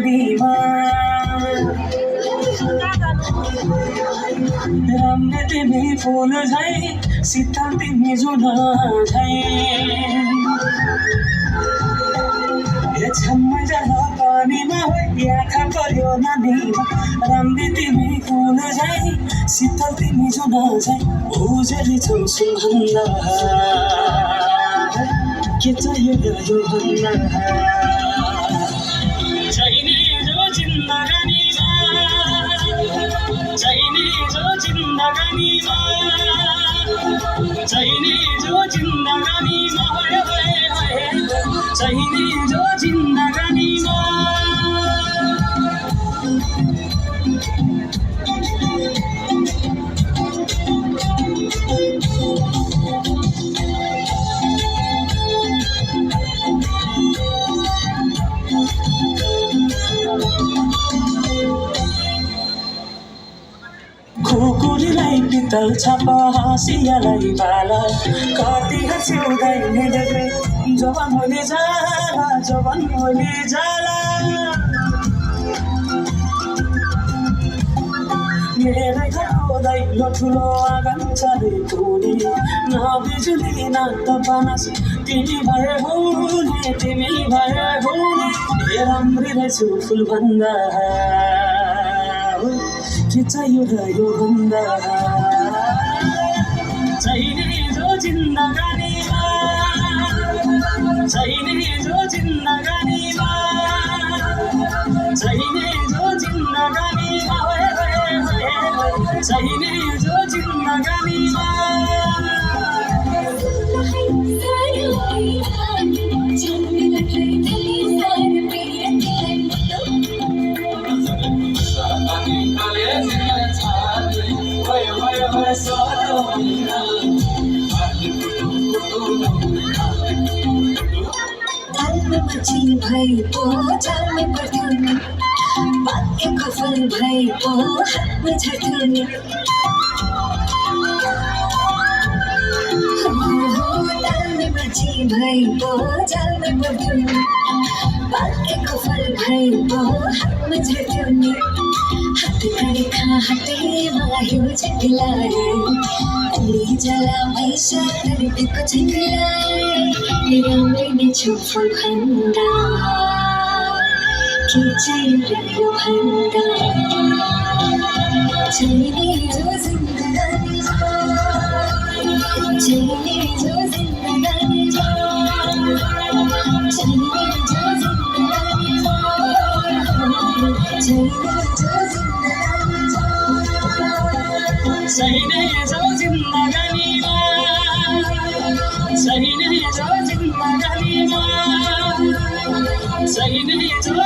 नदीमा राम्रे तिमी फुल झै शीतल तिमी जुन झै छम्मै जल पानीमा आँखा पर्यो नदीमा राम्रे तिमी फुल झै शीतल तिमी जुन झै उजेली छौ सुगन्ध के चाहियो यो भन्दा चाहिने जो जिन्दगानीमा चाहिने जो जिन्दगानीमा चाहिने जो जिन्दगानीमा चाहिने जो जिन्दगानीमा कुकुरलाई पितल छापा हाँसियालाई बाला काटी हाँस्यौदैन देख्रे जवान होली जाला जवान होली जाला मेरै घरको दैलो ठुलो आँगन चले टोली न बिजुली न त बानस तिमी भए हुने तिमी भए हुने राम्री रहेछु फुलभन्दा के चाहियो र यो भन्दा चाहिने जो जिन्दगानीमा चाहिने जो जिन्दगानीमा चाहिने जो जिन्दगानीमा चाहिने जो जिन्दगानीमा मची भई पो जालमै पर्थ्यो नि भाग्यको फल भई पो हातमा झर्थ्यो नि तालमै मची भई पो जालमै पर्थ्यो नि भाग्यको फल भई पो हातमा झर्थ्यो नि हातकडी हातेमा हिउँ झिक्लाए उडी जला भैसा तरिपेको झिक्लाए राम्रै नै छु फुलभन्दा के चाहियो यो भन्दा चाहिने जो जिन्दगानीमा चाहिने जो जिन्दगानीमा चाहिने जो जिन्दगानीमा चाहिने जो चाहिने जो जिन्दगानीमा चाहिने जो जिन्दगानीमा चाहिने जो